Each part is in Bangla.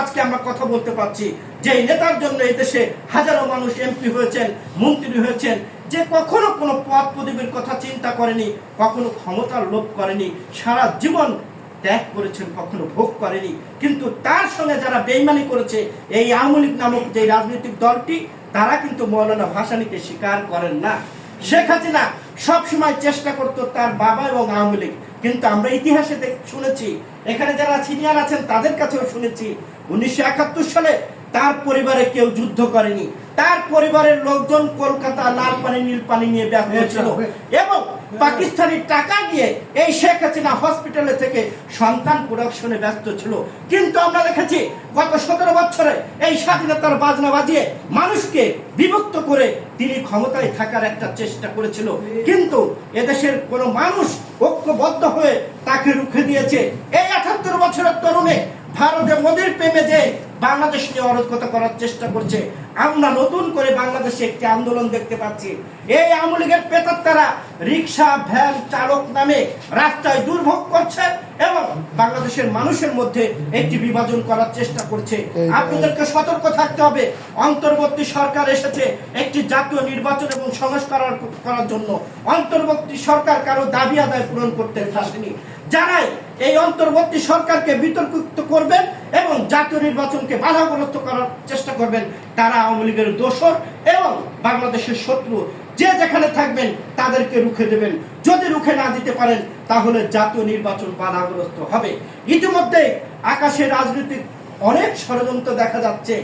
আজকে আমরা কথা বলতে পারছি, যে নেতার জন্য এই দেশে হাজারো মানুষ এমপি হয়েছেন, মন্ত্রী হয়েছেন, যে কখনো কোনো পদ পদবীর কথা চিন্তা করেনি, কখনো ক্ষমতার লোভ করেনি, সারা জীবন ত্যাগ করেছেন, কখনো ভোগ করেনি। কিন্তু তার সঙ্গে যারা বেইমানি করেছে, এই আওয়ামী লীগ নামক যে রাজনৈতিক দলটি, তারা কিন্তু মৌলানা ভাসানীকে স্বীকার করেন না। শেখ হাসিনা সবসময় চেষ্টা করতো তার বাবা এবং আওয়ামী লীগ, কিন্তু আমরা ইতিহাসে শুনেছি, এখানে যারা সিনিয়র আছেন তাদের কাছেও শুনেছি, 1971 সালে তার পরিবারে কেউ যুদ্ধ করেনি, তার পরিবারের লোকজন কলকাতা লাল পানি নীল পানি নিয়ে ব্যস্ত ছিল, এবং পাকিস্তানি টাকা নিয়ে এই শেখ হাসিনা হসপিটালে থেকে সন্তান প্রোডাকশনে ব্যস্ত ছিল। কিন্তু আমরা দেখেছি গত 17 বছরে এই স্বাধীনতার বাজনা বাজিয়ে মানুষকে বিভক্ত করে তিনি ক্ষমতায় থাকার একটা চেষ্টা করেছিল, কিন্তু এদেশের কোনো মানুষ ঐক্যবদ্ধ হয়ে তাকে রুখে দিয়েছে। এই 78 বছরের তরুণে ভারতে মোদির প্রেমে যে বাংলাদেশ নিয়ে অরাজকতা করার চেষ্টা করছে, আমরা নতুন করে বাংলাদেশে একটি আন্দোলন দেখতে পাচ্ছি। এই আওয়ামী লীগের প্রেতাত্মারা রিক্সা ভ্যান চালক নামে রাস্তায় দুর্ভোগ করছে এবং বাংলাদেশের মানুষের মধ্যে একটি বিভাজন করার চেষ্টা করছে। আপনাদেরকে সতর্ক থাকতে হবে। অন্তর্বর্তী সরকার এসেছে একটি জাতীয় নির্বাচন এবং সংস্কার করার জন্য। অন্তর্বর্তী সরকার কারো দাবি আদায় পূরণ করতে আসেনি। যারাই এই অন্তর্বর্তী সরকারকে বিতর্কিত করবেন এবং জাতীয় নির্বাচনকে বাধাগ্রস্ত করার চেষ্টা করবেন, তারা আওয়ামী লীগের দোসর এবং বাংলাদেশের শত্রু। যে যেখানে থাকবেন তাদেরকে রুখে দেবেন। যদি রুখে না দিতে পারেন তাহলে জাতীয় নির্বাচন বাধাগ্রস্ত হবে। ইতিমধ্যে আকাশে রাজনৈতিক অনেক ষড়যন্ত্র দেখা যাচ্ছে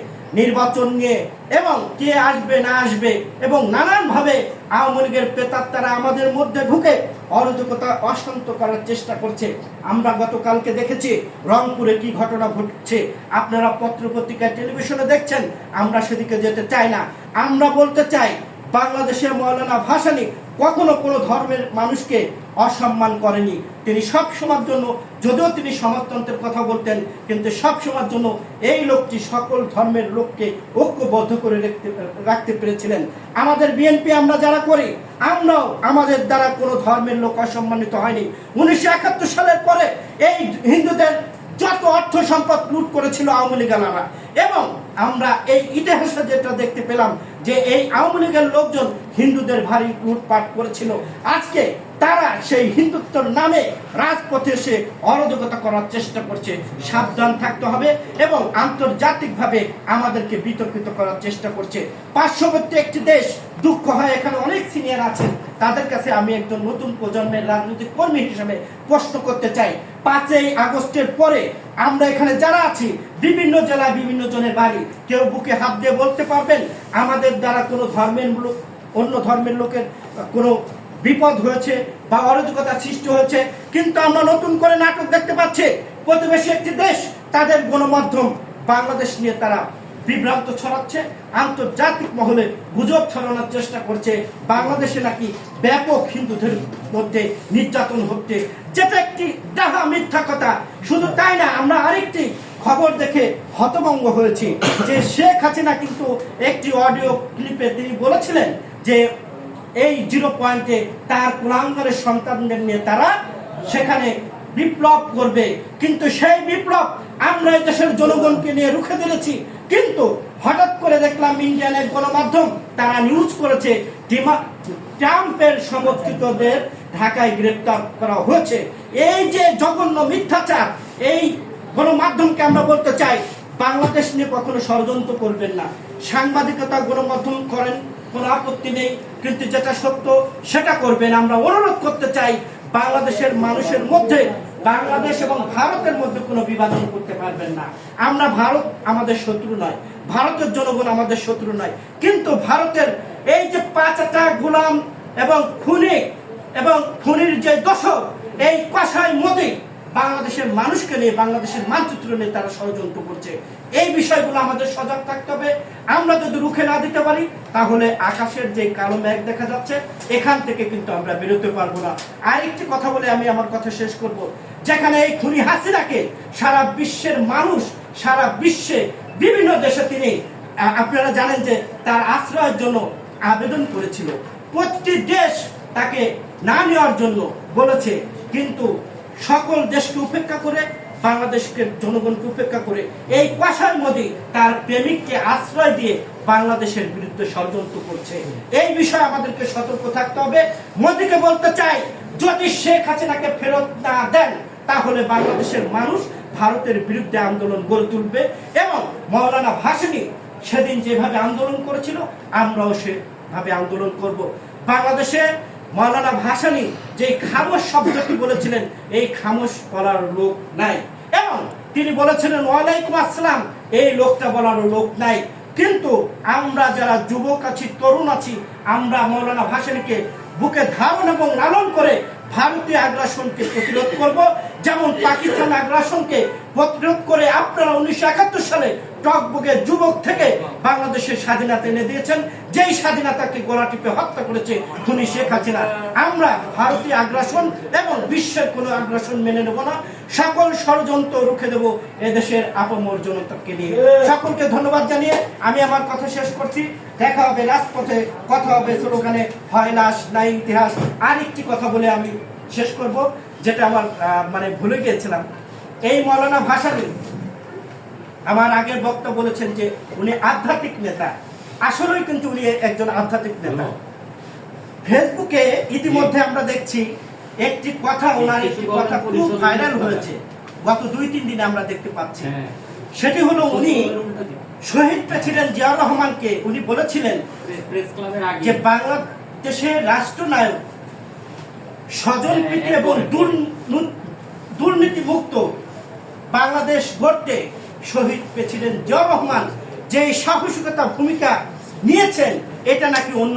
নির্বাচন নিয়ে, এবং কে আসবে না আসবে, এবং নানানভাবে আওয়ামী লীগের প্রেতাত্মারা আমাদের মধ্যে ঢুকে অরাজকতা অশান্ত করার চেষ্টা করছে। আমরা গতকালকে দেখেছি রংপুরে কি ঘটনা ঘটছে, আপনারা পত্রপত্রিকায় টেলিভিশনে দেখছেন। আমরা সেদিকে যেতে চাই না। আমরা বলতে চাই, বাংলাদেশের মৌলানা ভাসানী কখনো কোনো ধর্মের মানুষকে অসম্মান করেনি। তিনি সব সময়ের জন্য, যদিও তিনি সমাজতন্ত্রের কথা বলতেন, কিন্তু সব সময়ের জন্য এই লোকটি সকল ধর্মের লোককে ঐক্যবদ্ধ করে রাখতে পেরেছিলেন। আমাদের বিএনপি আমরা যারা করি, আমরাও আমাদের দ্বারা কোনো ধর্মের লোক অসম্মানিত হয়নি। 1971 সালের পরে এই হিন্দুদের যত অর্থ সম্পদ লুট করেছিল আওয়ামী লীগালারা, এবং আমরা এই ইতিহাসে যেটা দেখতে পেলাম যে এই আওয়ামী লীগের লোকজন হিন্দুদের ভারী লুটপাট করেছিল। আজকে তারা সেই হিন্দুত্বর নামে রাজপথে এসে অরাজকতা করার চেষ্টা করছে। সাবধান থাকতে হবে, এবং আন্তর্জাতিকভাবে আমাদেরকে বিতর্কিত করার চেষ্টা করছে। পার্শ্ববর্তী একটি দেশ, দুঃখ হয় এখানে অনেক সিনিয়র আছেন, তাদের কাছে আমি একজন নতুন প্রজন্মের রাজনৈতিক কর্মী হিসেবে প্রশ্ন করতে চাই। 5ই আগস্টের পরে আমরা এখানে যারা আছি, বিভিন্ন জেলায় বিভিন্ন জনের বাড়ি, কেউ বুকে হাত দিয়ে বলতে পারবেন আমাদের দ্বারা কোনো ধর্মের লোক অন্য ধর্মের লোকের কোনো বিপদ হয়েছে বা অরাজকতা সৃষ্টি হয়েছে? কিন্তু আমরা নতুন করে নাটক দেখতে পাচ্ছি। প্রতিবেশী একটি দেশ, তাদের গণমাধ্যম বাংলাদেশ নিয়ে তারা বিভ্রান্ত ছড়াচ্ছে, আন্তর্জাতিক মহলে গুজব ছড়ানোর চেষ্টা করছে বাংলাদেশে নাকি ব্যাপক হিন্দুদের মধ্যে নির্যাতন হচ্ছে, যেটা একটি ডাহা মিথ্যা কথা। শুধু তাই না, আমরা আরেকটি খবর দেখে হতভম্ব হয়েছি যে শেখ হাসিনা কিন্তু একটি অডিও ক্লিপে তিনি বলেছিলেন যে এই 0 পয়েন্টে তার কুলাঙ্গারের সন্তানদের নিয়ে তারা সেখানে বিপ্লব করবে। কিন্তু সেই বিপ্লব আমরা এই দেশের জনগণকে নিয়ে রুখে দিয়েছি। কিন্তু হঠাৎ করে দেখলাম ইন্ডিয়ানের গণমাধ্যম তারা নিউজ করেছে ট্রাম্পের সমর্থিতদের ঢাকায় গ্রেপ্তার করা হয়েছে। এই যে জঘন্য মিথ্যাচার, এই গণমাধ্যমকে আমরা বলতে চাই, বাংলাদেশ নিয়ে কখনো ষড়যন্ত্র করবেন না। সাংবাদিকতা গণমাধ্যম করেন, কোনো আপত্তি নেই, কিন্তু যেটা সত্য সেটা করবেন। আমরা অনুরোধ করতে চাই, বাংলাদেশের মানুষের মধ্যে, বাংলাদেশ এবং ভারতের মধ্যে কোনো বিভাজন করতে পারবেন না। আমরা, ভারত আমাদের শত্রু নয়, ভারতের জনগণ আমাদের শত্রু নয়, কিন্তু ভারতের এই যে 5টা গোলাম এবং খুনির যে দোষর, এই কসাই মোদি বাংলাদেশের মানুষকে নিয়ে, বাংলাদেশের মানচিত্র নিয়ে তারা ষড়যন্ত্র করছে। এই বিষয়গুলো আমাদের সজাগ থাকতে হবে। আমরা যদি রুখে না দিতে পারি তাহলে আকাশের যে কালো মেঘ দেখা যাচ্ছে, এখান থেকে কিন্তু আমরা বেরোতে পারবো না। আরেকটি কথা বলে আমি আমার কথা শেষ করব। যেখানে এই খুনি হাসিনাকে সারা বিশ্বের মানুষ, সারা বিশ্বে বিভিন্ন দেশে তিনি, আপনারা জানেন যে তার আশ্রয়ের জন্য আবেদন করেছিল, প্রতিটি দেশ তাকে না নেওয়ার জন্য বলেছে, কিন্তু সকল দেশকে উপেক্ষা করে বাংলাদেশকে জনগণকে উপেক্ষা করে এই কুয়াশার মধ্যে তার প্রেমিককে আশ্রয় দিয়ে বাংলাদেশের বিরুদ্ধে ষড়যন্ত্র করছে। এই বিষয়ে আমাদেরকে সতর্ক থাকতে হবে। মোদীকে বলতে চাই, যদি শেখ হাসিনাকে ফেরত না দেন তাহলে বাংলাদেশের মানুষ ভারতের বিরুদ্ধে আন্দোলন গড়ে তুলবে এবং মৌলানা ভাসানী সেদিন যেভাবে আন্দোলন করেছিল আমরাও সেভাবে আন্দোলন করব। বাংলাদেশে মৌলানা ভাসানী যে খামোশ শব্দটি বলেছিলেন, এই খামোশ বলার লোক নাই, এবং তিনি বলেছিলেন ওয়ালাইকুম আসসালাম, এই লোকটা বলার লোক নাই। কিন্তু আমরা যারা যুবক আছি, তরুণ আছি, আমরা মৌলানা ভাসানীকে বুকে ধারণ এবং লালন করে ভারতীয় আগ্রাসনকে প্রতিরোধ করব। যেমন পাকিস্তান আগ্রাসনকে প্রতিরোধ করে আপনারা 1971 সালে টকবুকের যুবক থেকে বাংলাদেশের স্বাধীনতা এনে দিয়েছেন, যেই স্বাধীনতাকে গলা টিপে হত্যা করেছে খুনি শেখ হাসিনা। আমরা ভারতীয় আগ্রাসন এবং বিশ্বের কোনো আগ্রাসন মেনে নেব না। সকল ষড়যন্ত্র রুখে দেব এদেশের আপামর জনতাকে নিয়ে। সকলকে ধন্যবাদ জানিয়ে আমি আমার কথা শেষ করছি। দেখা হবে রাজপথে, কথা হবে স্লোগানে, হয় লাশ নাই ইতিহাস। আরেকটি কথা বলে আমি শেষ করব, যেটা আমার ভুলে গিয়েছিলাম। এই মৌলানা ভাসানী আমার আগের বক্তা বলেছেন যে উনি আধ্যাত্মিক নেতা। আসলেই কিন্তু উনি একজন আধ্যাত্মিক নেতা। ফেসবুকে ইতিমধ্যে আমরা দেখছি একটি কথা, ওনার একটি কথা খুব ভাইরাল হয়েছে গত 2-3 দিনে আমরা দেখতে পাচ্ছি। সেটি হলো উনি শহীদ প্রেসিডেন্ট জিয়াউর রহমানকে উনি বলেছিলেন যে বাংলাদেশের রাষ্ট্রনায়ক স্বজনপ্রীতি এবং দুর্নীতিমুক্ত বাংলাদেশ গড়তে শহীদ প্রেসিডেন্ট জিয়াউর রহমান যে সাহসিকতা ভূমিকা নিয়েছেন, এটা নাকি অন্য